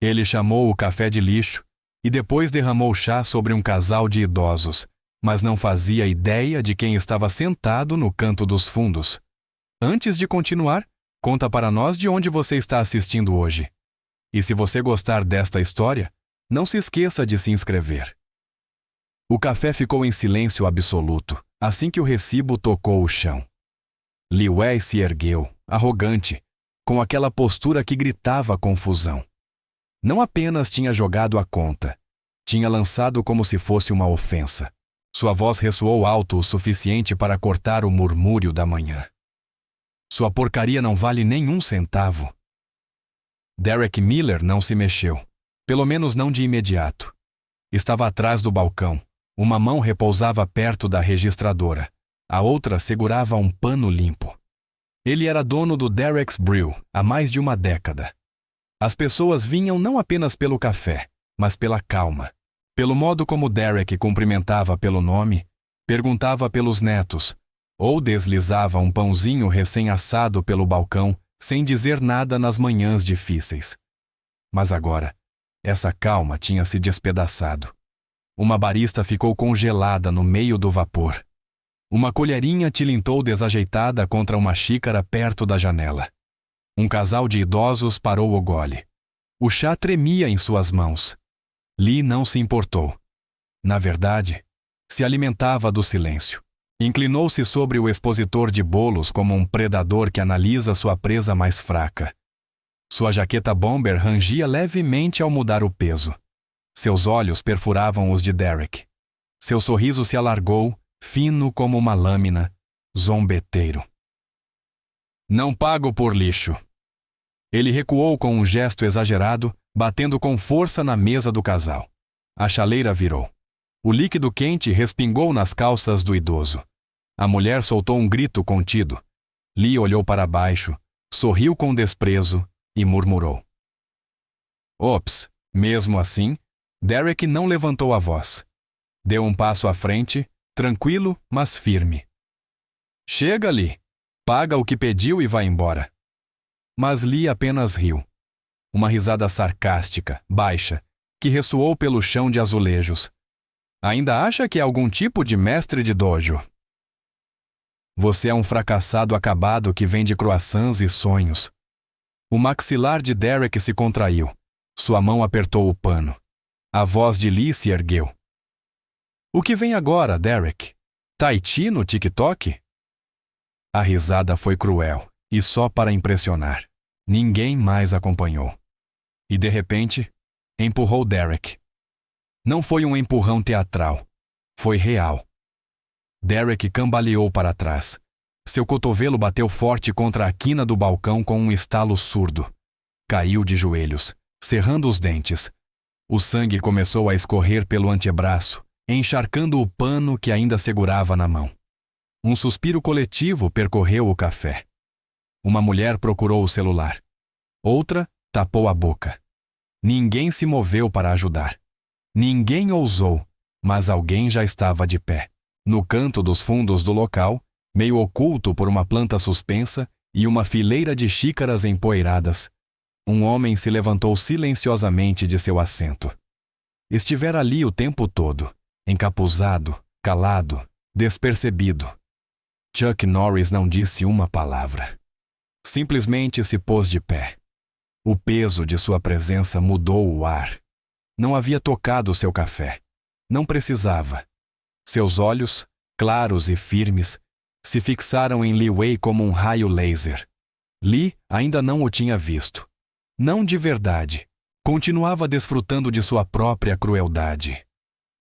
Ele chamou o café de lixo e depois derramou chá sobre um casal de idosos, mas não fazia ideia de quem estava sentado no canto dos fundos. Antes de continuar, conta para nós de onde você está assistindo hoje. E se você gostar desta história, não se esqueça de se inscrever. O café ficou em silêncio absoluto, assim que o recibo tocou o chão. Li Wei se ergueu, arrogante, com aquela postura que gritava confusão. Não apenas tinha jogado a conta, tinha lançado como se fosse uma ofensa. Sua voz ressoou alto o suficiente para cortar o murmúrio da manhã. Sua porcaria não vale nenhum centavo. Derek Miller não se mexeu, pelo menos não de imediato. Estava atrás do balcão. Uma mão repousava perto da registradora. A outra segurava um pano limpo. Ele era dono do Derek's Brew há mais de uma década. As pessoas vinham não apenas pelo café, mas pela calma. Pelo modo como Derek cumprimentava pelo nome, perguntava pelos netos, ou deslizava um pãozinho recém-assado pelo balcão sem dizer nada nas manhãs difíceis. Mas agora, essa calma tinha se despedaçado. Uma barista ficou congelada no meio do vapor. Uma colherinha tilintou desajeitada contra uma xícara perto da janela. Um casal de idosos parou o gole. O chá tremia em suas mãos. Lee não se importou. Na verdade, se alimentava do silêncio. Inclinou-se sobre o expositor de bolos como um predador que analisa sua presa mais fraca. Sua jaqueta bomber rangia levemente ao mudar o peso. Seus olhos perfuravam os de Derek. Seu sorriso se alargou, fino como uma lâmina, zombeteiro. Não pago por lixo. Ele recuou com um gesto exagerado, batendo com força na mesa do casal. A chaleira virou. O líquido quente respingou nas calças do idoso. A mulher soltou um grito contido. Lee olhou para baixo, sorriu com desprezo e murmurou. Ops, mesmo assim, Derek não levantou a voz. Deu um passo à frente, tranquilo, mas firme. Chega, Lee. Paga o que pediu e vai embora. Mas Lee apenas riu. Uma risada sarcástica, baixa, que ressoou pelo chão de azulejos. Ainda acha que é algum tipo de mestre de dojo? Você é um fracassado acabado que vende croissants e sonhos. O maxilar de Derek se contraiu. Sua mão apertou o pano. A voz de Lee se ergueu. O que vem agora, Derek? Tai Chi no TikTok? A risada foi cruel, e só para impressionar. Ninguém mais acompanhou. E de repente, empurrou Derek. Não foi um empurrão teatral. Foi real. Derek cambaleou para trás. Seu cotovelo bateu forte contra a quina do balcão com um estalo surdo. Caiu de joelhos, cerrando os dentes. O sangue começou a escorrer pelo antebraço, encharcando o pano que ainda segurava na mão. Um suspiro coletivo percorreu o café. Uma mulher procurou o celular. Outra tapou a boca. Ninguém se moveu para ajudar. Ninguém ousou, mas alguém já estava de pé. No canto dos fundos do local, meio oculto por uma planta suspensa e uma fileira de xícaras empoeiradas, um homem se levantou silenciosamente de seu assento. Estivera ali o tempo todo, encapuzado, calado, despercebido. Chuck Norris não disse uma palavra. Simplesmente se pôs de pé. O peso de sua presença mudou o ar. Não havia tocado seu café. Não precisava. Seus olhos, claros e firmes, se fixaram em Li Wei como um raio laser. Li ainda não o tinha visto. Não de verdade. Continuava desfrutando de sua própria crueldade.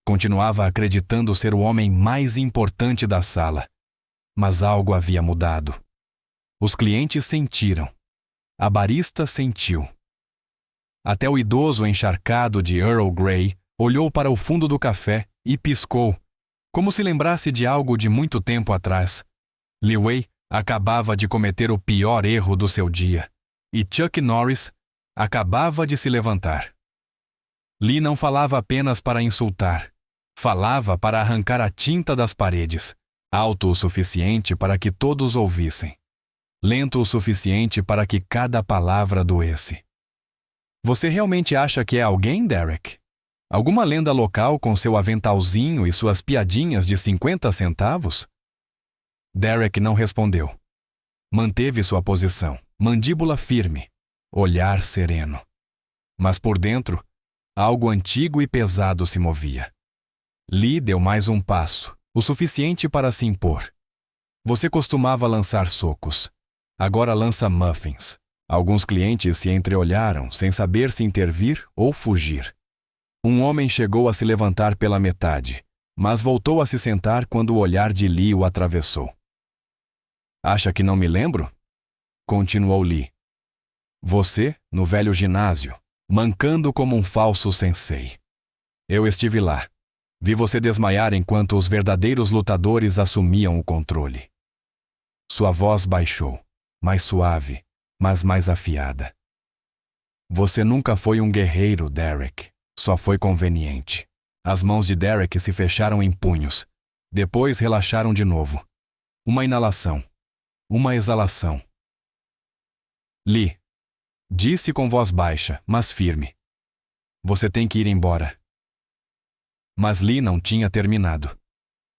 Continuava acreditando ser o homem mais importante da sala. Mas algo havia mudado. Os clientes sentiram. A barista sentiu. Até o idoso encharcado de Earl Grey olhou para o fundo do café e piscou, como se lembrasse de algo de muito tempo atrás. Li Wei acabava de cometer o pior erro do seu dia, e Chuck Norris acabava de se levantar. Lee não falava apenas para insultar. Falava para arrancar a tinta das paredes, alto o suficiente para que todos ouvissem, lento o suficiente para que cada palavra doesse. Você realmente acha que é alguém, Derek? Alguma lenda local com seu aventalzinho e suas piadinhas de 50 centavos? Derek não respondeu. Manteve sua posição, mandíbula firme, olhar sereno. Mas por dentro, algo antigo e pesado se movia. Lee deu mais um passo, o suficiente para se impor. Você costumava lançar socos. Agora lança muffins. Alguns clientes se entreolharam sem saber se intervir ou fugir. Um homem chegou a se levantar pela metade, mas voltou a se sentar quando o olhar de Lee o atravessou. Acha que não me lembro? Continuou Lee. Você, no velho ginásio, mancando como um falso sensei. Eu estive lá. Vi você desmaiar enquanto os verdadeiros lutadores assumiam o controle. Sua voz baixou, mais suave, mas mais afiada. Você nunca foi um guerreiro, Derek. Só foi conveniente. As mãos de Derek se fecharam em punhos. Depois relaxaram de novo. Uma inalação. Uma exalação. Lee, disse com voz baixa, mas firme. Você tem que ir embora. Mas Lee não tinha terminado.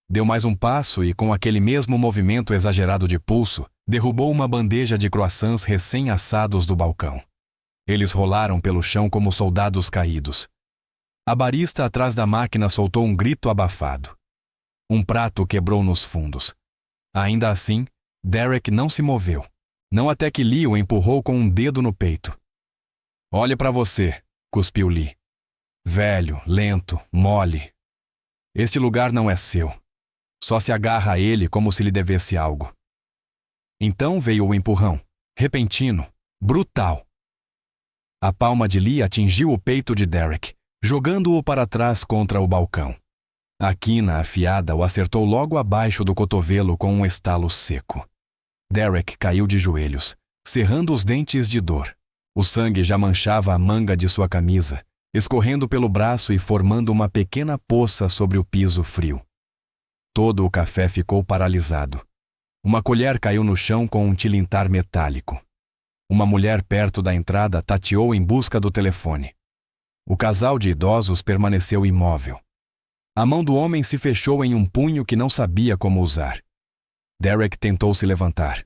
Deu mais um passo e, com aquele mesmo movimento exagerado de pulso, derrubou uma bandeja de croissants recém-assados do balcão. Eles rolaram pelo chão como soldados caídos. A barista atrás da máquina soltou um grito abafado. Um prato quebrou nos fundos. Ainda assim, Derek não se moveu. Não até que Lee o empurrou com um dedo no peito. Olhe para você, cuspiu Lee. Velho, lento, mole. Este lugar não é seu. Só se agarra a ele como se lhe devesse algo. Então veio o empurrão, repentino, brutal. A palma de Lee atingiu o peito de Derek, jogando-o para trás contra o balcão. A quina afiada o acertou logo abaixo do cotovelo com um estalo seco. Derek caiu de joelhos, cerrando os dentes de dor. O sangue já manchava a manga de sua camisa, escorrendo pelo braço e formando uma pequena poça sobre o piso frio. Todo o café ficou paralisado. Uma colher caiu no chão com um tilintar metálico. Uma mulher perto da entrada tateou em busca do telefone. O casal de idosos permaneceu imóvel. A mão do homem se fechou em um punho que não sabia como usar. Derek tentou se levantar.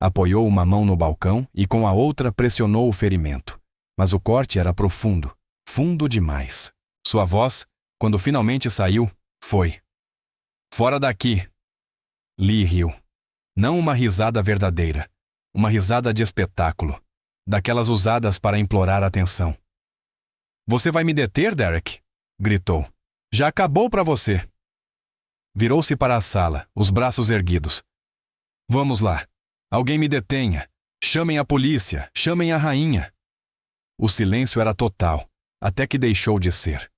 Apoiou uma mão no balcão e com a outra pressionou o ferimento. Mas o corte era profundo, fundo demais. Sua voz, quando finalmente saiu, foi: "Fora daqui!" Lee riu. Não uma risada verdadeira. Uma risada de espetáculo. Daquelas usadas para implorar atenção. "Você vai me deter, Derek?" gritou. "Já acabou para você." Virou-se para a sala, os braços erguidos. "Vamos lá. Alguém me detenha. Chamem a polícia. Chamem a rainha." O silêncio era total, até que deixou de ser.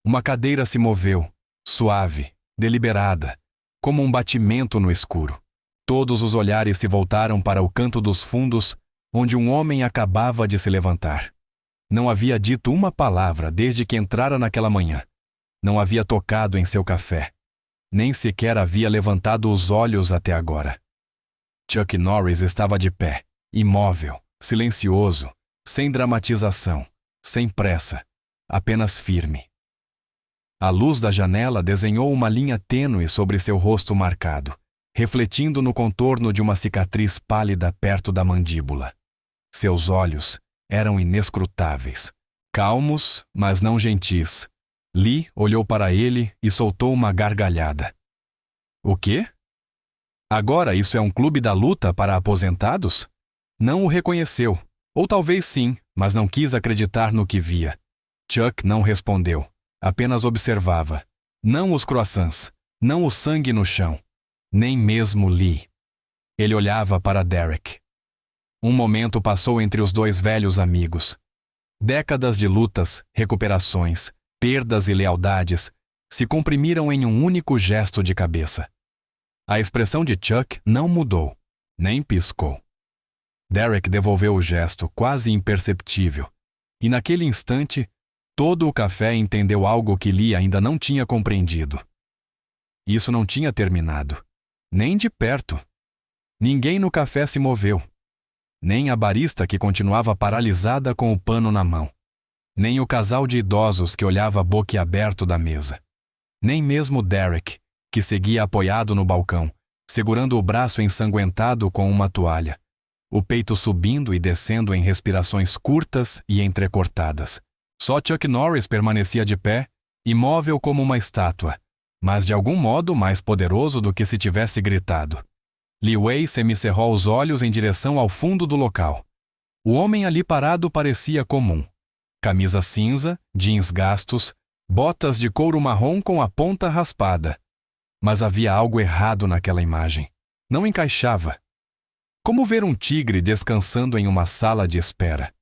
Uma cadeira se moveu, suave, deliberada, como um batimento no escuro. Todos os olhares se voltaram para o canto dos fundos, onde um homem acabava de se levantar. Não havia dito uma palavra desde que entrara naquela manhã. Não havia tocado em seu café. Nem sequer havia levantado os olhos até agora. Chuck Norris estava de pé, imóvel, silencioso, sem dramatização, sem pressa, apenas firme. A luz da janela desenhou uma linha tênue sobre seu rosto marcado, refletindo no contorno de uma cicatriz pálida perto da mandíbula. Seus olhos eram inescrutáveis, calmos, mas não gentis. Lee olhou para ele e soltou uma gargalhada. "O quê? Agora isso é um clube da luta para aposentados?" Não o reconheceu, ou talvez sim, mas não quis acreditar no que via. Chuck não respondeu, apenas observava. Não os croissants, não o sangue no chão, nem mesmo Lee. Ele olhava para Derek. Um momento passou entre os dois velhos amigos. Décadas de lutas, recuperações, perdas e lealdades se comprimiram em um único gesto de cabeça. A expressão de Chuck não mudou, nem piscou. Derek devolveu o gesto, quase imperceptível, e naquele instante, todo o café entendeu algo que Lee ainda não tinha compreendido. Isso não tinha terminado, nem de perto. Ninguém no café se moveu, nem a barista que continuava paralisada com o pano na mão. Nem o casal de idosos que olhava boquiaberto da mesa. Nem mesmo Derek, que seguia apoiado no balcão, segurando o braço ensanguentado com uma toalha, o peito subindo e descendo em respirações curtas e entrecortadas. Só Chuck Norris permanecia de pé, imóvel como uma estátua, mas de algum modo mais poderoso do que se tivesse gritado. Li Wei semicerrou os olhos em direção ao fundo do local. O homem ali parado parecia comum. Camisa cinza, jeans gastos, botas de couro marrom com a ponta raspada. Mas havia algo errado naquela imagem. Não encaixava. Como ver um tigre descansando em uma sala de espera?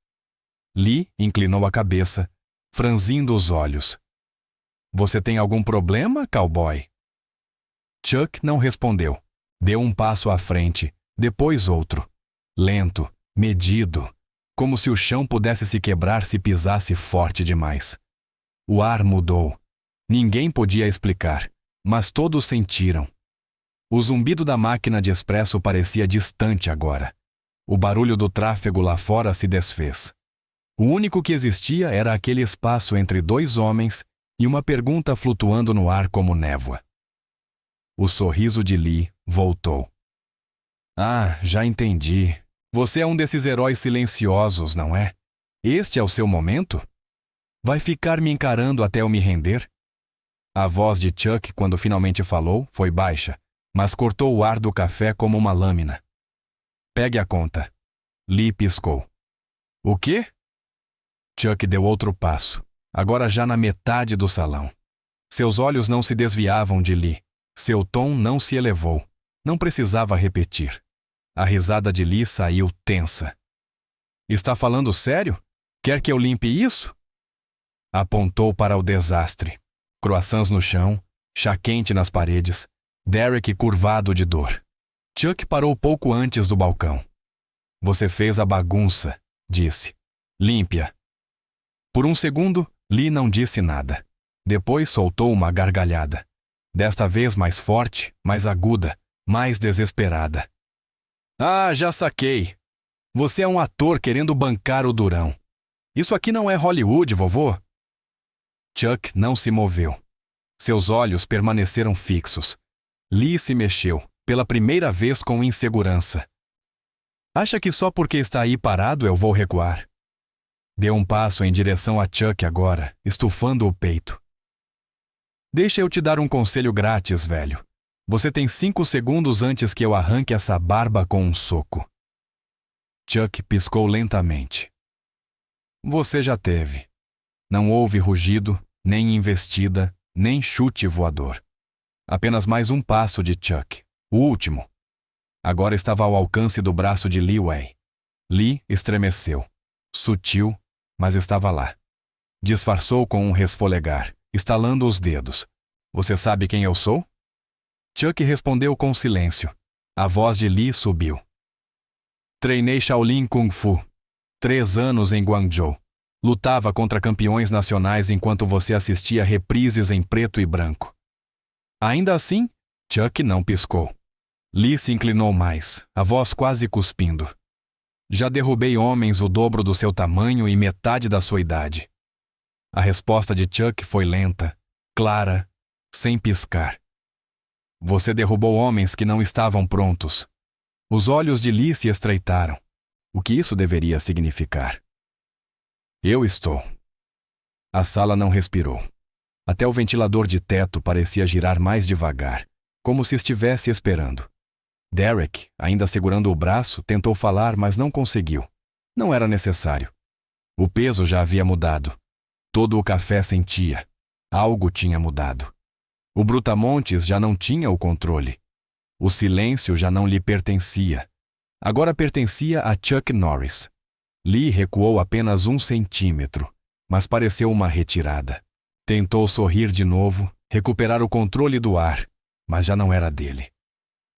Lee inclinou a cabeça, franzindo os olhos. Você tem algum problema, cowboy? Chuck não respondeu. Deu um passo à frente, depois outro. Lento, medido, como se o chão pudesse se quebrar se pisasse forte demais. O ar mudou. Ninguém podia explicar, mas todos sentiram. O zumbido da máquina de expresso parecia distante agora. O barulho do tráfego lá fora se desfez. O único que existia era aquele espaço entre dois homens e uma pergunta flutuando no ar como névoa. O sorriso de Lee voltou. Ah, já entendi. Você é um desses heróis silenciosos, não é? Este é o seu momento? Vai ficar me encarando até eu me render? A voz de Chuck, quando finalmente falou, foi baixa, mas cortou o ar do café como uma lâmina. Pegue a conta. Lee piscou. O quê? Chuck deu outro passo, agora já na metade do salão. Seus olhos não se desviavam de Lee. Seu tom não se elevou. Não precisava repetir. A risada de Lee saiu tensa. Está falando sério? Quer que eu limpe isso? Apontou para o desastre. Croissants no chão, chá quente nas paredes, Derek curvado de dor. Chuck parou pouco antes do balcão. Você fez a bagunça, disse. Limpe-a. Por um segundo, Lee não disse nada. Depois soltou uma gargalhada. Desta vez mais forte, mais aguda, mais desesperada. Ah, já saquei. Você é um ator querendo bancar o durão. Isso aqui não é Hollywood, vovô? Chuck não se moveu. Seus olhos permaneceram fixos. Lee se mexeu, pela primeira vez com insegurança. Acha que só porque está aí parado eu vou recuar? Deu um passo em direção a Chuck agora, estufando o peito. Deixa eu te dar um conselho grátis, velho. Você tem 5 segundos antes que eu arranque essa barba com um soco. Chuck piscou lentamente. Você já teve. Não houve rugido, nem investida, nem chute voador. Apenas mais um passo de Chuck, o último. Agora estava ao alcance do braço de Li Wei. Lee estremeceu. Sutil, mas estava lá. Disfarçou com um resfolegar, estalando os dedos. Você sabe quem eu sou? Chuck respondeu com silêncio. A voz de Lee subiu. Treinei Shaolin Kung Fu. 3 anos em Guangzhou. Lutava contra campeões nacionais enquanto você assistia reprises em preto e branco. Ainda assim, Chuck não piscou. Lee se inclinou mais, a voz quase cuspindo. Já derrubei homens o dobro do seu tamanho e metade da sua idade. A resposta de Chuck foi lenta, clara, sem piscar. Você derrubou homens que não estavam prontos. Os olhos de Lee se estreitaram. O que isso deveria significar? Eu estou. A sala não respirou. Até o ventilador de teto parecia girar mais devagar, como se estivesse esperando. Derek, ainda segurando o braço, tentou falar, mas não conseguiu. Não era necessário. O peso já havia mudado. Todo o café sentia. Algo tinha mudado. O Brutamontes já não tinha o controle. O silêncio já não lhe pertencia. Agora pertencia a Chuck Norris. Lee recuou apenas 1 centímetro, mas pareceu uma retirada. Tentou sorrir de novo, recuperar o controle do ar, mas já não era dele.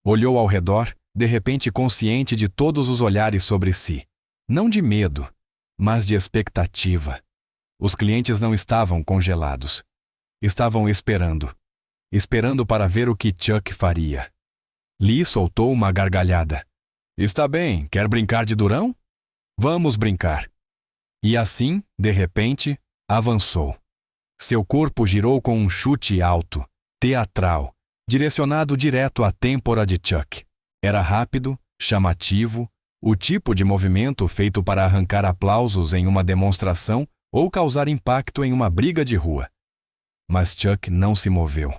Olhou ao redor, de repente consciente de todos os olhares sobre si. Não de medo, mas de expectativa. Os clientes não estavam congelados. Estavam esperando. Esperando para ver o que Chuck faria. Lee soltou uma gargalhada. Está bem, quer brincar de durão? Vamos brincar. E assim, de repente, Avançou. Seu corpo girou com um chute alto, teatral, direcionado direto à têmpora de Chuck. Era rápido, chamativo, o tipo de movimento feito para arrancar aplausos em uma demonstração ou causar impacto em uma briga de rua. Mas Chuck não se moveu.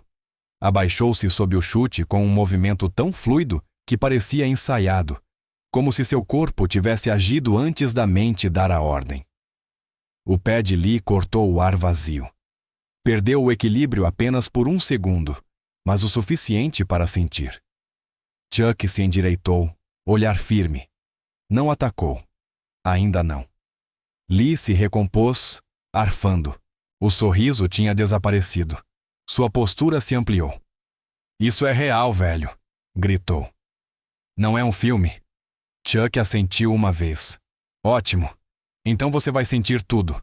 Abaixou-se sob o chute com um movimento tão fluido que parecia ensaiado, como se seu corpo tivesse agido antes da mente dar a ordem. O pé de Lee cortou o ar vazio. Perdeu o equilíbrio apenas por um segundo, mas o suficiente para sentir. Chuck se endireitou, olhar firme. Não atacou. Ainda não. Lee se recompôs, arfando. O sorriso tinha desaparecido. Sua postura se ampliou. "Isso é real, velho", gritou. "Não é um filme." Chuck assentiu uma vez. "Ótimo. Então você vai sentir tudo."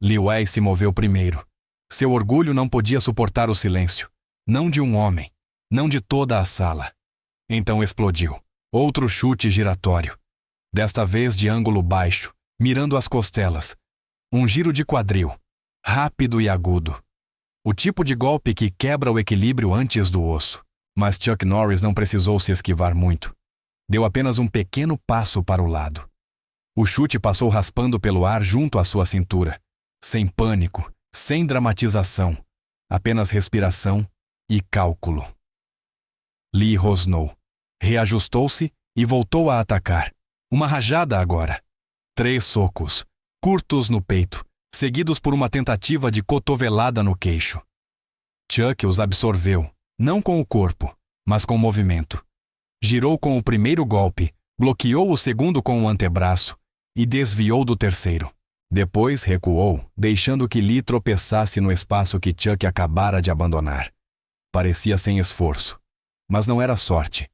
Li Wei se moveu primeiro. Seu orgulho não podia suportar o silêncio. Não de um homem. Não de toda a sala. Então explodiu. Outro chute giratório. Desta vez de ângulo baixo, mirando as costelas. Um giro de quadril. Rápido e agudo. O tipo de golpe que quebra o equilíbrio antes do osso. Mas Chuck Norris não precisou se esquivar muito. Deu apenas um pequeno passo para o lado. O chute passou raspando pelo ar junto à sua cintura. Sem pânico, sem dramatização. Apenas respiração e cálculo. Lee rosnou. Reajustou-se e voltou a atacar. Uma rajada agora. 3 socos, curtos no peito, seguidos por uma tentativa de cotovelada no queixo. Chuck os absorveu, não com o corpo, mas com o movimento. Girou com o primeiro golpe, bloqueou o segundo com o antebraço e desviou do terceiro. Depois recuou, deixando que Lee tropeçasse no espaço que Chuck acabara de abandonar. Parecia sem esforço, mas não era sorte.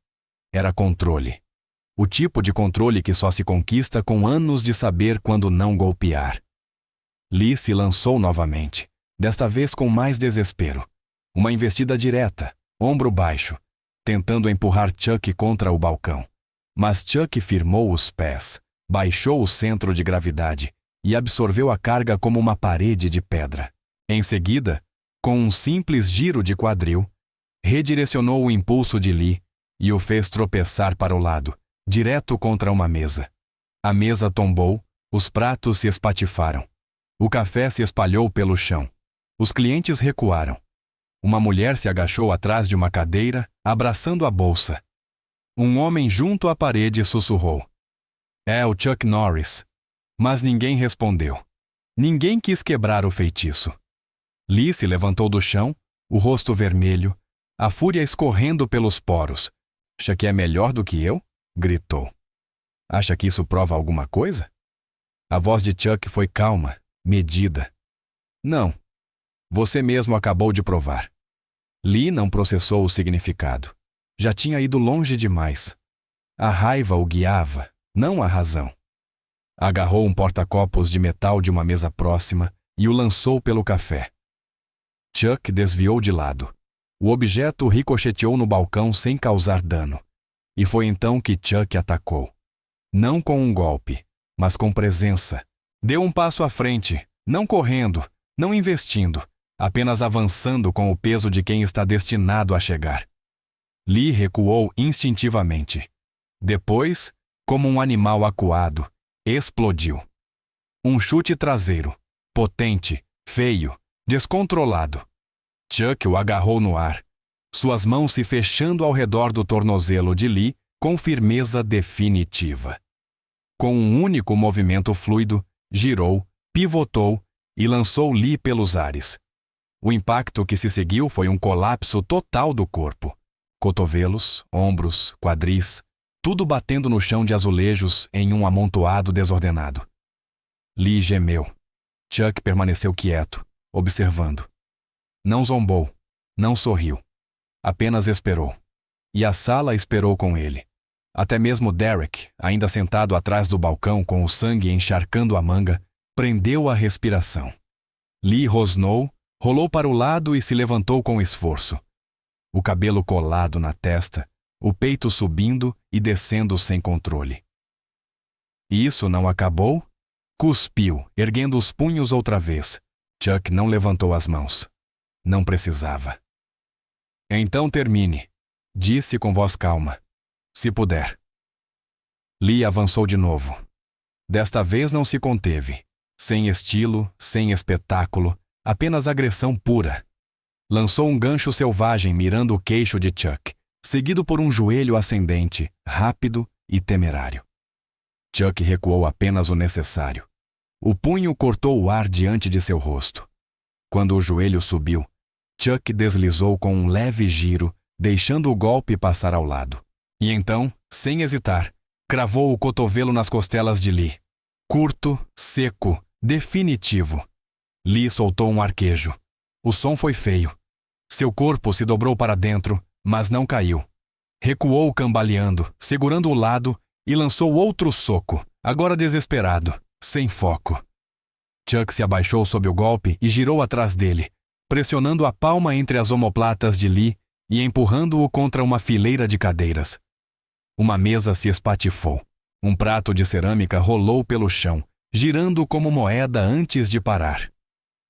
Era controle. O tipo de controle que só se conquista com anos de saber quando não golpear. Lee se lançou novamente, desta vez com mais desespero. Uma investida direta, ombro baixo, tentando empurrar Chuck contra o balcão. Mas Chuck firmou os pés, baixou o centro de gravidade e absorveu a carga como uma parede de pedra. Em seguida, com um simples giro de quadril, redirecionou o impulso de Lee e o fez tropeçar para o lado, direto contra uma mesa. A mesa tombou, os pratos se espatifaram. O café se espalhou pelo chão. Os clientes recuaram. Uma mulher se agachou atrás de uma cadeira, abraçando a bolsa. Um homem junto à parede sussurrou: "É o Chuck Norris." Mas ninguém respondeu. Ninguém quis quebrar o feitiço. Lee se levantou do chão, o rosto vermelho, a fúria escorrendo pelos poros. "Acha que é melhor do que eu?" gritou. "Acha que isso prova alguma coisa?" A voz de Chuck foi calma, medida. "Não. Você mesmo acabou de provar." Lee não processou o significado. Já tinha ido longe demais. A raiva o guiava, não a razão. Agarrou um porta-copos de metal de uma mesa próxima e o lançou pelo café. Chuck desviou de lado. O objeto ricocheteou no balcão sem causar dano. E foi então que Chuck atacou. Não com um golpe, mas com presença. Deu um passo à frente, não correndo, não investindo, apenas avançando com o peso de quem está destinado a chegar. Lee recuou instintivamente. Depois, como um animal acuado, explodiu. Um chute traseiro, potente, feio, descontrolado. Chuck o agarrou no ar, suas mãos se fechando ao redor do tornozelo de Lee com firmeza definitiva. Com um único movimento fluido, girou, pivotou e lançou Lee pelos ares. O impacto que se seguiu foi um colapso total do corpo. Cotovelos, ombros, quadris, tudo batendo no chão de azulejos em um amontoado desordenado. Lee gemeu. Chuck permaneceu quieto, observando. Não zombou, não sorriu. Apenas esperou. E a sala esperou com ele. Até mesmo Derek, ainda sentado atrás do balcão com o sangue encharcando a manga, prendeu a respiração. Lee rosnou, rolou para o lado e se levantou com esforço. O cabelo colado na testa, o peito subindo e descendo sem controle. E isso não acabou? Cuspiu, erguendo os punhos outra vez, Chuck não levantou as mãos. Não precisava. Então termine, disse com voz calma. Se puder. Lee avançou de novo. Desta vez não se conteve. Sem estilo, sem espetáculo, apenas agressão pura. Lançou um gancho selvagem mirando o queixo de Chuck, seguido por um joelho ascendente, rápido e temerário. Chuck recuou apenas o necessário. O punho cortou o ar diante de seu rosto. Quando o joelho subiu, Chuck deslizou com um leve giro, deixando o golpe passar ao lado. E então, sem hesitar, cravou o cotovelo nas costelas de Lee. Curto, seco, definitivo. Lee soltou um arquejo. O som foi feio. Seu corpo se dobrou para dentro, mas não caiu. Recuou cambaleando, segurando o lado, e lançou outro soco, agora desesperado, sem foco. Chuck se abaixou sob o golpe e girou atrás dele, pressionando a palma entre as omoplatas de Lee e empurrando-o contra uma fileira de cadeiras. Uma mesa se espatifou. Um prato de cerâmica rolou pelo chão, girando como moeda antes de parar.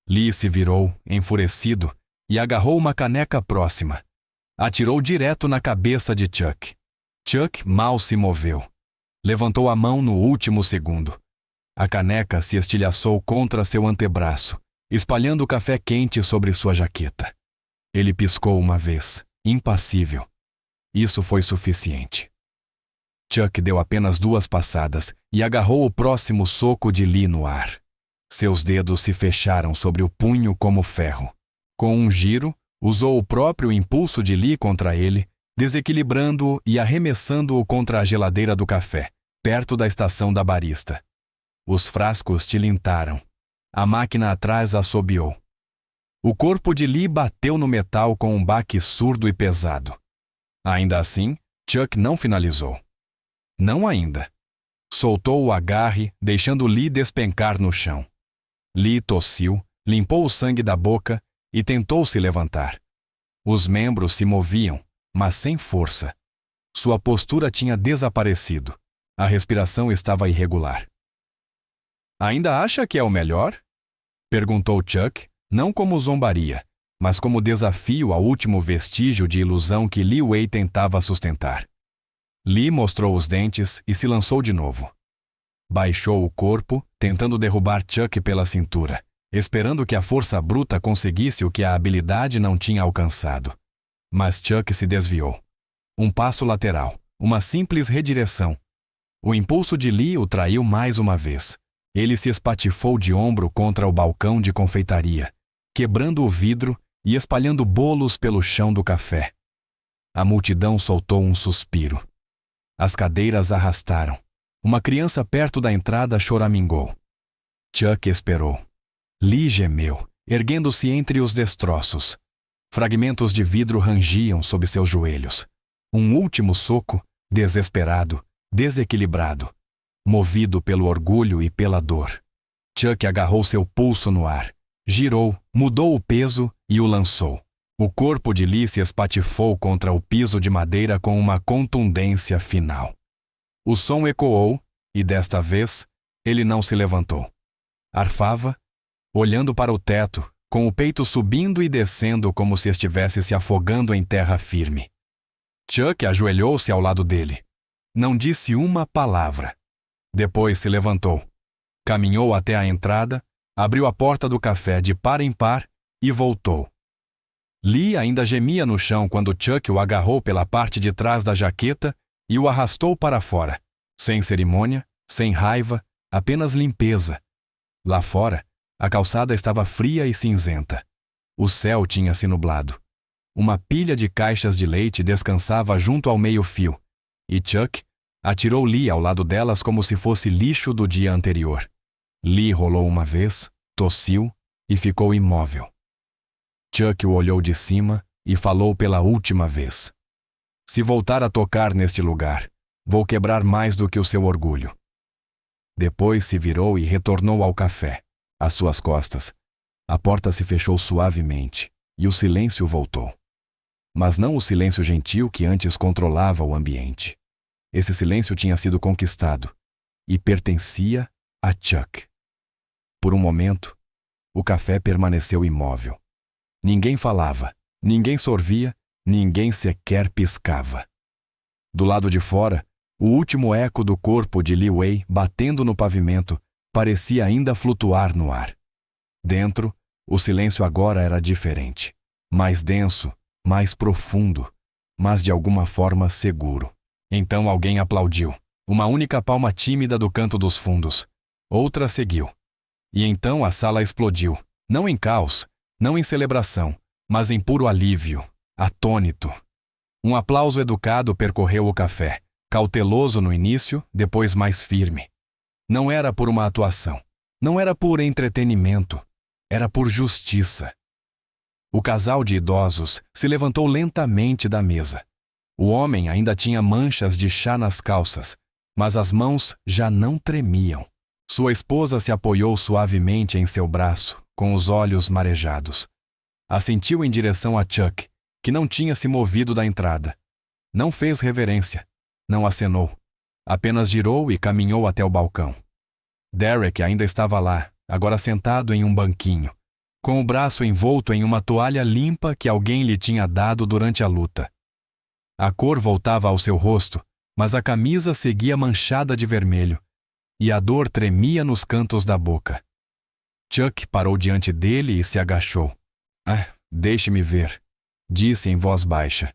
Lee se virou, enfurecido, e agarrou uma caneca próxima. Atirou direto na cabeça de Chuck. Chuck mal se moveu. Levantou a mão no último segundo. A caneca se estilhaçou contra seu antebraço, espalhando o café quente sobre sua jaqueta. Ele piscou uma vez, impassível. Isso foi suficiente. Chuck deu apenas 2 passadas e agarrou o próximo soco de Lee no ar. Seus dedos se fecharam sobre o punho como ferro. Com um giro, usou o próprio impulso de Lee contra ele, desequilibrando-o e arremessando-o contra a geladeira do café, perto da estação da barista. Os frascos tilintaram. A máquina atrás assobiou. O corpo de Lee bateu no metal com um baque surdo e pesado. Ainda assim, Chuck não finalizou. Não ainda. Soltou o agarre, deixando Lee despencar no chão. Lee tossiu, limpou o sangue da boca e tentou se levantar. Os membros se moviam, mas sem força. Sua postura tinha desaparecido. A respiração estava irregular. Ainda acha que é o melhor? Perguntou Chuck, não como zombaria, mas como desafio ao último vestígio de ilusão que Lee Wei tentava sustentar. Lee mostrou os dentes e se lançou de novo. Baixou o corpo, tentando derrubar Chuck pela cintura, esperando que a força bruta conseguisse o que a habilidade não tinha alcançado. Mas Chuck se desviou. Um passo lateral, uma simples redireção. O impulso de Lee o traiu mais uma vez. Ele se espatifou de ombro contra o balcão de confeitaria, quebrando o vidro e espalhando bolos pelo chão do café. A multidão soltou um suspiro. As cadeiras arrastaram. Uma criança perto da entrada choramingou. Chuck esperou. Lee gemeu, erguendo-se entre os destroços. Fragmentos de vidro rangiam sob seus joelhos. Um último soco, desesperado, desequilibrado, movido pelo orgulho e pela dor. Chuck agarrou seu pulso no ar, girou, mudou o peso e o lançou. O corpo de Lee se espatifou contra o piso de madeira com uma contundência final. O som ecoou e, desta vez, ele não se levantou. Arfava, olhando para o teto, com o peito subindo e descendo como se estivesse se afogando em terra firme. Chuck ajoelhou-se ao lado dele. Não disse uma palavra. Depois se levantou. Caminhou até a entrada, abriu a porta do café de par em par e voltou. Lee ainda gemia no chão quando Chuck o agarrou pela parte de trás da jaqueta e o arrastou para fora. Sem cerimônia, sem raiva, apenas limpeza. Lá fora, a calçada estava fria e cinzenta. O céu tinha se nublado. Uma pilha de caixas de leite descansava junto ao meio-fio, e Chuck atirou Lee ao lado delas como se fosse lixo do dia anterior. Lee rolou uma vez, tossiu e ficou imóvel. Chuck o olhou de cima e falou pela última vez. Se voltar a tocar neste lugar, vou quebrar mais do que o seu orgulho. Depois se virou e retornou ao café. Às suas costas, a porta se fechou suavemente e o silêncio voltou. Mas não o silêncio gentil que antes controlava o ambiente. Esse silêncio tinha sido conquistado e pertencia a Chuck. Por um momento, O café permaneceu imóvel. Ninguém falava, ninguém sorvia, ninguém sequer piscava. Do lado de fora, o último eco do corpo de Li Wei batendo no pavimento parecia ainda flutuar no ar. Dentro, o silêncio agora era diferente. Mais denso, mais profundo, mas de alguma forma seguro. Então alguém aplaudiu. Uma única palma tímida do canto dos fundos. Outra seguiu. E então a sala explodiu. Não em caos, não em celebração, mas em puro alívio, atônito. Um aplauso educado percorreu o café, cauteloso no início, depois mais firme. Não era por uma atuação, não era por entretenimento, era por justiça. O casal de idosos se levantou lentamente da mesa. O homem ainda tinha manchas de chá nas calças, mas as mãos já não tremiam. Sua esposa se apoiou suavemente em seu braço, com os olhos marejados. Assentiu em direção a Chuck, que não tinha se movido da entrada. Não fez reverência, não acenou. Apenas girou e caminhou até o balcão. Derek ainda estava lá, agora sentado em um banquinho, com o braço envolto em uma toalha limpa que alguém lhe tinha dado durante a luta. A cor voltava ao seu rosto, mas a camisa seguia manchada de vermelho, e a dor tremia nos cantos da boca. Chuck parou diante dele e se agachou. Deixe-me ver, disse em voz baixa.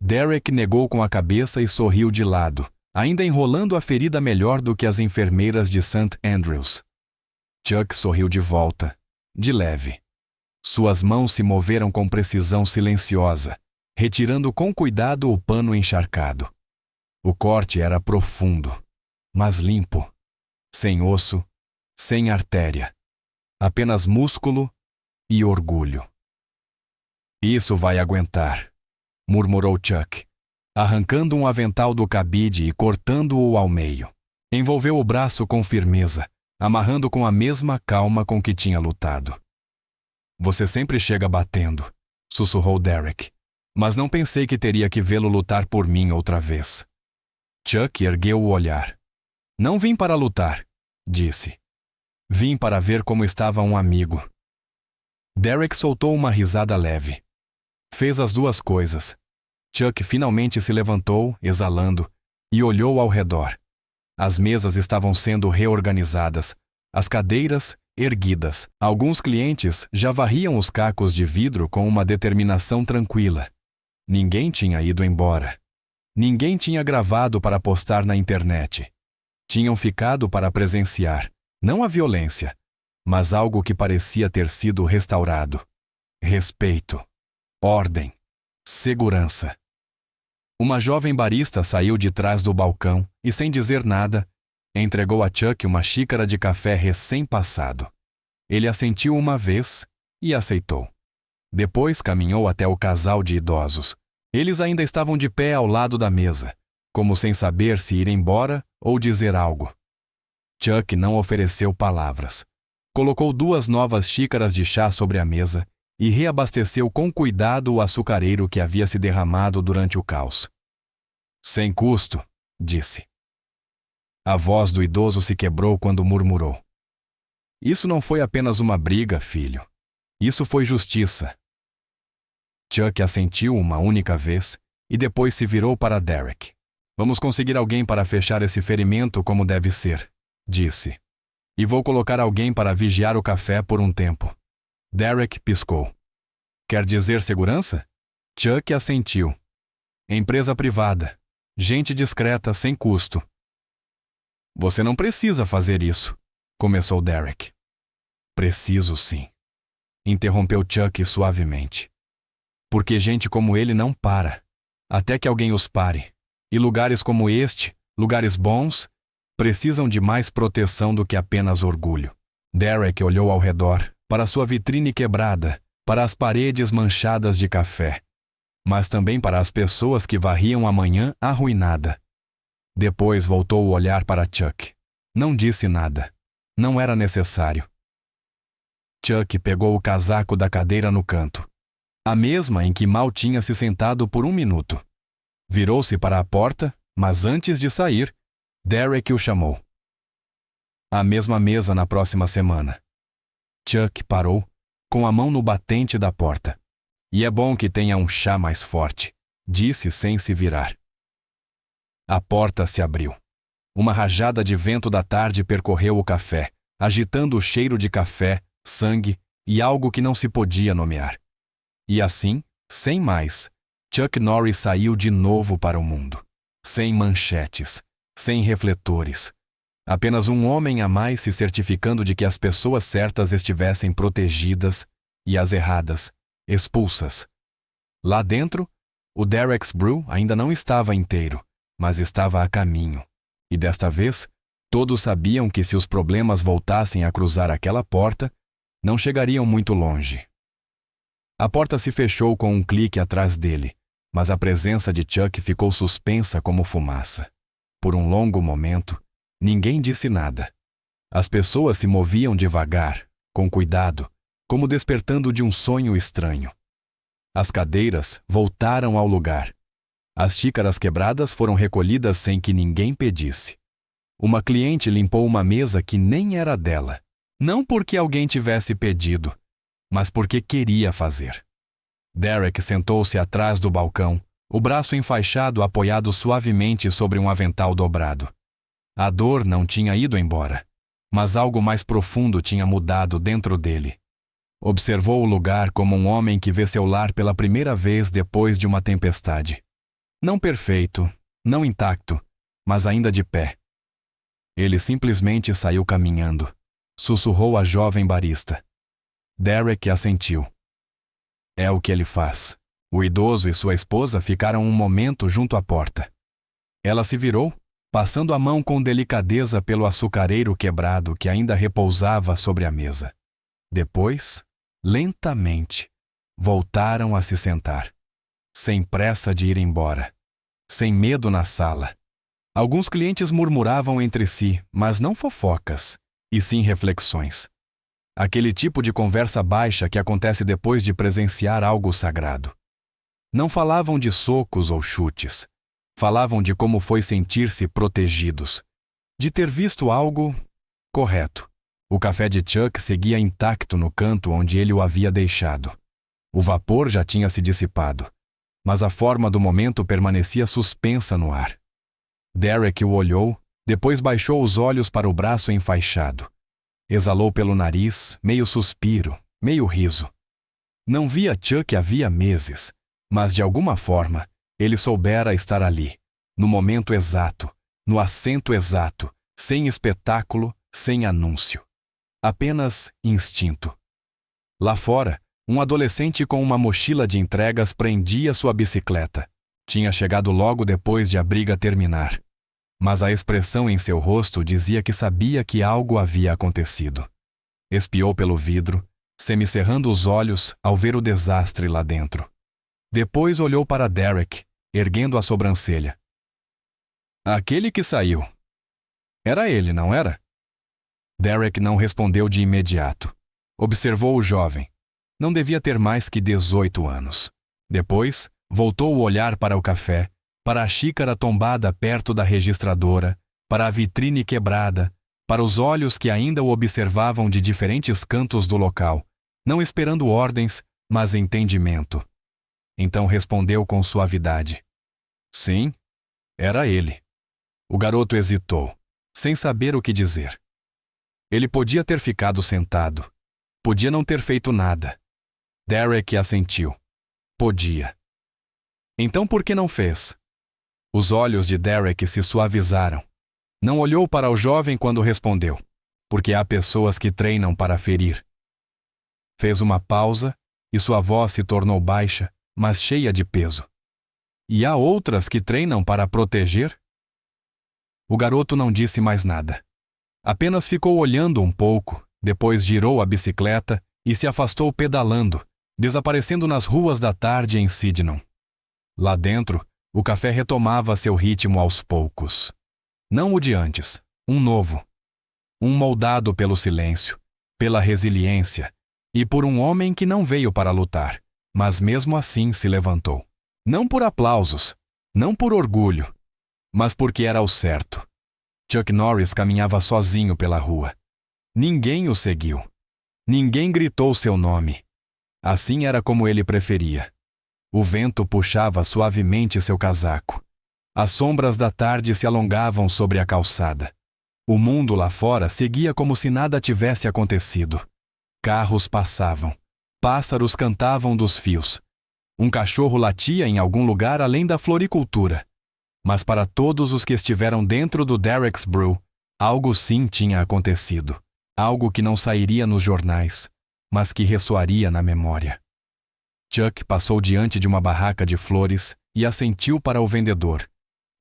Derek negou com a cabeça e sorriu de lado, ainda enrolando a ferida melhor do que as enfermeiras de St. Andrews. Chuck sorriu de volta, de leve. Suas mãos se moveram com precisão silenciosa, retirando com cuidado o pano encharcado. O corte era profundo, mas limpo, sem osso, sem artéria, apenas músculo e orgulho. Isso vai aguentar, murmurou Chuck, arrancando um avental do cabide e cortando-o ao meio. Envolveu o braço com firmeza, amarrando com a mesma calma com que tinha lutado. Você sempre chega batendo, sussurrou Derek, mas não pensei que teria que vê-lo lutar por mim outra vez. Chuck ergueu o olhar. Não vim para lutar, disse. Vim para ver como estava um amigo. Derek soltou uma risada leve. Fez as duas coisas. Chuck finalmente se levantou, exalando, e olhou ao redor. As mesas estavam sendo reorganizadas, as cadeiras erguidas. Alguns clientes já varriam os cacos de vidro com uma determinação tranquila. Ninguém tinha ido embora. Ninguém tinha gravado para postar na internet. Tinham ficado para presenciar, não a violência, mas algo que parecia ter sido restaurado. Respeito, ordem, segurança. Uma jovem barista saiu de trás do balcão e, sem dizer nada, entregou a Chuck uma xícara de café recém-passado. Ele assentiu uma vez e aceitou. Depois caminhou até o casal de idosos. Eles ainda estavam de pé ao lado da mesa, como sem saber se ir embora ou dizer algo. Chuck não ofereceu palavras. Colocou 2 novas xícaras de chá sobre a mesa e reabasteceu com cuidado o açucareiro que havia se derramado durante o caos. Sem custo, disse. A voz do idoso se quebrou quando murmurou. Isso não foi apenas uma briga, filho. Isso foi justiça. Chuck assentiu uma única vez e depois se virou para Derek. Vamos conseguir alguém para fechar esse ferimento como deve ser, disse. E vou colocar alguém para vigiar o café por um tempo. Derek piscou. Quer dizer segurança? Chuck assentiu. Empresa privada. Gente discreta, sem custo. Você não precisa fazer isso, começou Derek. Preciso sim, interrompeu Chuck suavemente. Porque gente como ele não para, até que alguém os pare. E lugares como este, lugares bons, precisam de mais proteção do que apenas orgulho. Derek olhou ao redor, para sua vitrine quebrada, para as paredes manchadas de café, mas também para as pessoas que varriam a manhã arruinada. Depois voltou o olhar para Chuck. Não disse nada. Não era necessário. Chuck pegou o casaco da cadeira no canto, a mesma em que mal tinha se sentado por 1 minuto. Virou-se para a porta, mas antes de sair, Derek o chamou. A mesma mesa na próxima semana. Chuck parou, com a mão no batente da porta. E é bom que tenha um chá mais forte, disse sem se virar. A porta se abriu. Uma rajada de vento da tarde percorreu o café, agitando o cheiro de café, sangue e algo que não se podia nomear. E assim, sem mais, Chuck Norris saiu de novo para o mundo. Sem manchetes, sem refletores. Apenas um homem a mais se certificando de que as pessoas certas estivessem protegidas e as erradas, expulsas. Lá dentro, o Derek's Brew ainda não estava inteiro, mas estava a caminho. E desta vez, todos sabiam que se os problemas voltassem a cruzar aquela porta, não chegariam muito longe. A porta se fechou com um clique atrás dele, mas a presença de Chuck ficou suspensa como fumaça. Por um longo momento, ninguém disse nada. As pessoas se moviam devagar, com cuidado, como despertando de um sonho estranho. As cadeiras voltaram ao lugar. As xícaras quebradas foram recolhidas sem que ninguém pedisse. Uma cliente limpou uma mesa que nem era dela. Não porque alguém tivesse pedido, mas porque queria fazer. Derek sentou-se atrás do balcão, o braço enfaixado apoiado suavemente sobre um avental dobrado. A dor não tinha ido embora, mas algo mais profundo tinha mudado dentro dele. Observou o lugar como um homem que vê seu lar pela primeira vez depois de uma tempestade. Não perfeito, não intacto, mas ainda de pé. Ele simplesmente saiu caminhando. Sussurrou a jovem barista. Derek assentiu. É o que ele faz. O idoso e sua esposa ficaram um momento junto à porta. Ela se virou, passando a mão com delicadeza pelo açucareiro quebrado que ainda repousava sobre a mesa. Depois, lentamente, voltaram a se sentar. Sem pressa de ir embora. Sem medo na sala. Alguns clientes murmuravam entre si, mas não fofocas, e sim reflexões. Aquele tipo de conversa baixa que acontece depois de presenciar algo sagrado. Não falavam de socos ou chutes. Falavam de como foi sentir-se protegidos. De ter visto algo correto. O café de Chuck seguia intacto no canto onde ele o havia deixado. O vapor já tinha se dissipado, mas a forma do momento permanecia suspensa no ar. Derek o olhou, depois baixou os olhos para o braço enfaixado. Exalou pelo nariz, meio suspiro, meio riso. Não via Chuck havia meses, mas de alguma forma, ele soubera estar ali, no momento exato, no assento exato, sem espetáculo, sem anúncio. Apenas instinto. Lá fora, um adolescente com uma mochila de entregas prendia sua bicicleta. Tinha chegado logo depois de a briga terminar. Mas a expressão em seu rosto dizia que sabia que algo havia acontecido. Espiou pelo vidro, semicerrando os olhos ao ver o desastre lá dentro. Depois olhou para Derek, erguendo a sobrancelha. Aquele que saiu. Era ele, não era? Derek não respondeu de imediato. Observou o jovem. Não devia ter mais que 18 anos. Depois, voltou o olhar para o café, para a xícara tombada perto da registradora, para a vitrine quebrada, para os olhos que ainda o observavam de diferentes cantos do local, não esperando ordens, mas entendimento. Então respondeu com suavidade. Sim, era ele. O garoto hesitou, sem saber o que dizer. Ele podia ter ficado sentado. Podia não ter feito nada. Derek assentiu. Podia. Então por que não fez? Os olhos de Derek se suavizaram. Não olhou para o jovem quando respondeu, porque há pessoas que treinam para ferir. Fez uma pausa e sua voz se tornou baixa, mas cheia de peso. E há outras que treinam para proteger? O garoto não disse mais nada. Apenas ficou olhando um pouco, depois girou a bicicleta e se afastou pedalando, desaparecendo nas ruas da tarde em Sydenham. Lá dentro, o café retomava seu ritmo aos poucos. Não o de antes, um novo. Um moldado pelo silêncio, pela resiliência e por um homem que não veio para lutar, mas mesmo assim se levantou. Não por aplausos, não por orgulho, mas porque era o certo. Chuck Norris caminhava sozinho pela rua. Ninguém o seguiu. Ninguém gritou seu nome. Assim era como ele preferia. O vento puxava suavemente seu casaco. As sombras da tarde se alongavam sobre a calçada. O mundo lá fora seguia como se nada tivesse acontecido. Carros passavam. Pássaros cantavam dos fios. Um cachorro latia em algum lugar além da floricultura. Mas para todos os que estiveram dentro do Derek's Brew, algo sim tinha acontecido. Algo que não sairia nos jornais, mas que ressoaria na memória. Chuck passou diante de uma barraca de flores e assentiu para o vendedor,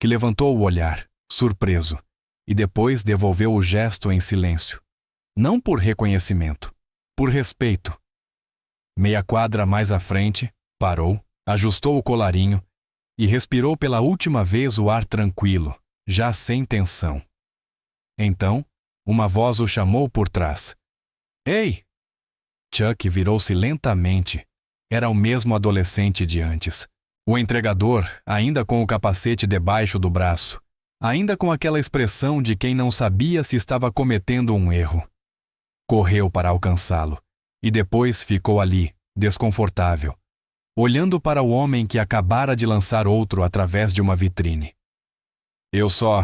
que levantou o olhar, surpreso, e depois devolveu o gesto em silêncio. Não por reconhecimento, por respeito. Meia quadra mais à frente, parou, ajustou o colarinho e respirou pela última vez o ar tranquilo, já sem tensão. Então, uma voz o chamou por trás. Ei! Chuck virou-se lentamente. Era o mesmo adolescente de antes. O entregador, ainda com o capacete debaixo do braço, ainda com aquela expressão de quem não sabia se estava cometendo um erro. Correu para alcançá-lo, e depois ficou ali, desconfortável, olhando para o homem que acabara de lançar outro através de uma vitrine. Eu só...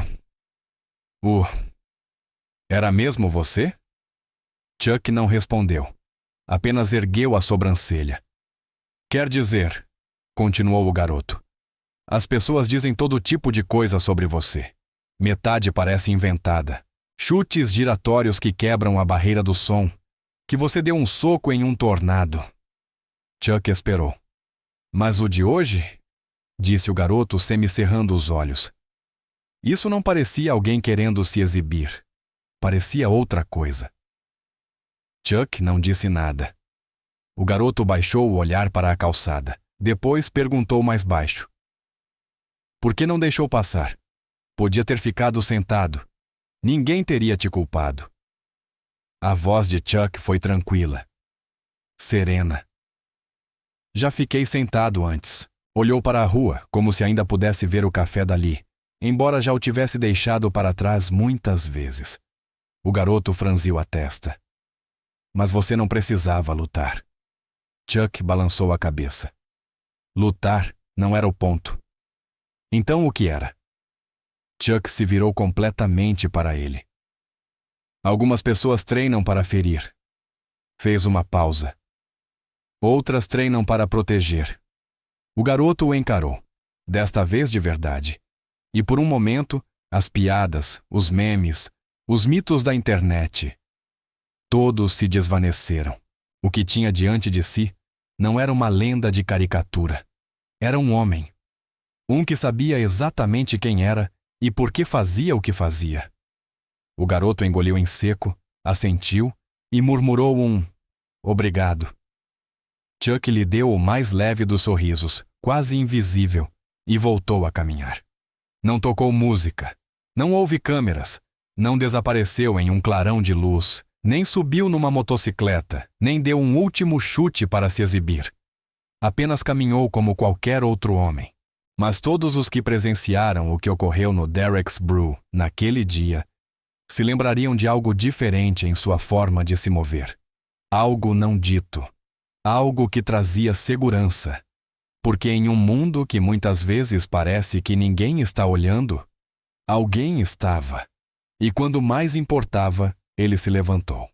Era mesmo você? Chuck não respondeu. Apenas ergueu a sobrancelha. Quer dizer, continuou o garoto, as pessoas dizem todo tipo de coisa sobre você. Metade parece inventada. Chutes giratórios que quebram a barreira do som. Que você deu um soco em um tornado. Chuck esperou. Mas o de hoje? Disse o garoto semicerrando os olhos. Isso não parecia alguém querendo se exibir. Parecia outra coisa. Chuck não disse nada. O garoto baixou o olhar para a calçada. Depois perguntou mais baixo. Por que não deixou passar? Podia ter ficado sentado. Ninguém teria te culpado. A voz de Chuck foi tranquila. Serena. Já fiquei sentado antes. Olhou para a rua, como se ainda pudesse ver o café dali, embora já o tivesse deixado para trás muitas vezes. O garoto franziu a testa. Mas você não precisava lutar. Chuck balançou a cabeça. Lutar não era o ponto. Então o que era? Chuck se virou completamente para ele. Algumas pessoas treinam para ferir. Fez uma pausa. Outras treinam para proteger. O garoto o encarou, desta vez de verdade. E por um momento, as piadas, os memes, os mitos da internet, todos se desvaneceram. O que tinha diante de si não era uma lenda de caricatura. Era um homem. Um que sabia exatamente quem era e por que fazia o que fazia. O garoto engoliu em seco, assentiu e murmurou um obrigado. Chuck lhe deu o mais leve dos sorrisos, quase invisível, e voltou a caminhar. Não tocou música, não houve câmeras, não desapareceu em um clarão de luz, nem subiu numa motocicleta, nem deu um último chute para se exibir. Apenas caminhou como qualquer outro homem. Mas todos os que presenciaram o que ocorreu no Derek's Brew naquele dia se lembrariam de algo diferente em sua forma de se mover. Algo não dito. Algo que trazia segurança. Porque em um mundo que muitas vezes parece que ninguém está olhando, alguém estava. E quando mais importava, ele se levantou.